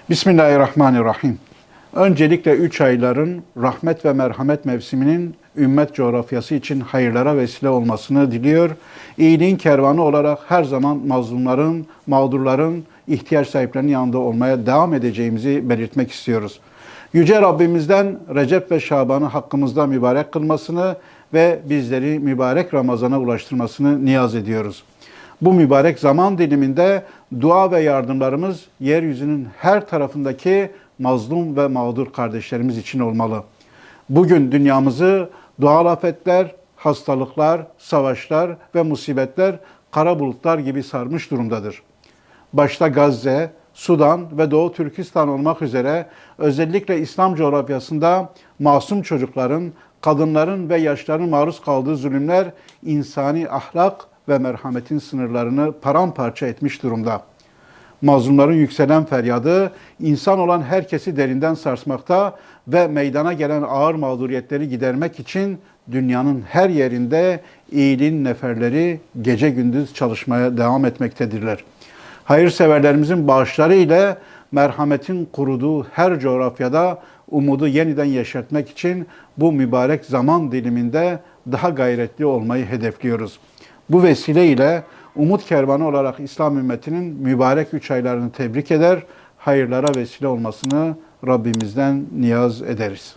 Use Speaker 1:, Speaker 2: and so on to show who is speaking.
Speaker 1: Bismillahirrahmanirrahim. Öncelikle 3 ayların rahmet ve merhamet mevsiminin ümmet coğrafyası için hayırlara vesile olmasını diliyor. İyiliğin kervanı olarak her zaman mazlumların, mağdurların, ihtiyaç sahiplerinin yanında olmaya devam edeceğimizi belirtmek istiyoruz. Yüce Rabbimizden Recep ve Şaban'ı hakkımızda mübarek kılmasını ve bizleri mübarek Ramazan'a ulaştırmasını niyaz ediyoruz. Bu mübarek zaman diliminde dua ve yardımlarımız yeryüzünün her tarafındaki mazlum ve mağdur kardeşlerimiz için olmalı. Bugün dünyamızı doğal afetler, hastalıklar, savaşlar ve musibetler kara bulutlar gibi sarmış durumdadır. Başta Gazze, Sudan ve Doğu Türkistan olmak üzere özellikle İslam coğrafyasında masum çocukların, kadınların ve yaşlıların maruz kaldığı zulümler insani ahlak ve merhametin sınırlarını paramparça etmiş durumda. Mazlumların yükselen feryadı insan olan herkesi derinden sarsmakta ve meydana gelen ağır mağduriyetleri gidermek için dünyanın her yerinde iyiliğin neferleri gece gündüz çalışmaya devam etmektedirler. Hayırseverlerimizin bağışları ile merhametin kuruduğu her coğrafyada umudu yeniden yeşertmek için bu mübarek zaman diliminde daha gayretli olmayı hedefliyoruz. Bu vesileyle umut kervanı olarak İslam ümmetinin mübarek 3 aylarını tebrik eder, hayırlara vesile olmasını Rabbimizden niyaz ederiz.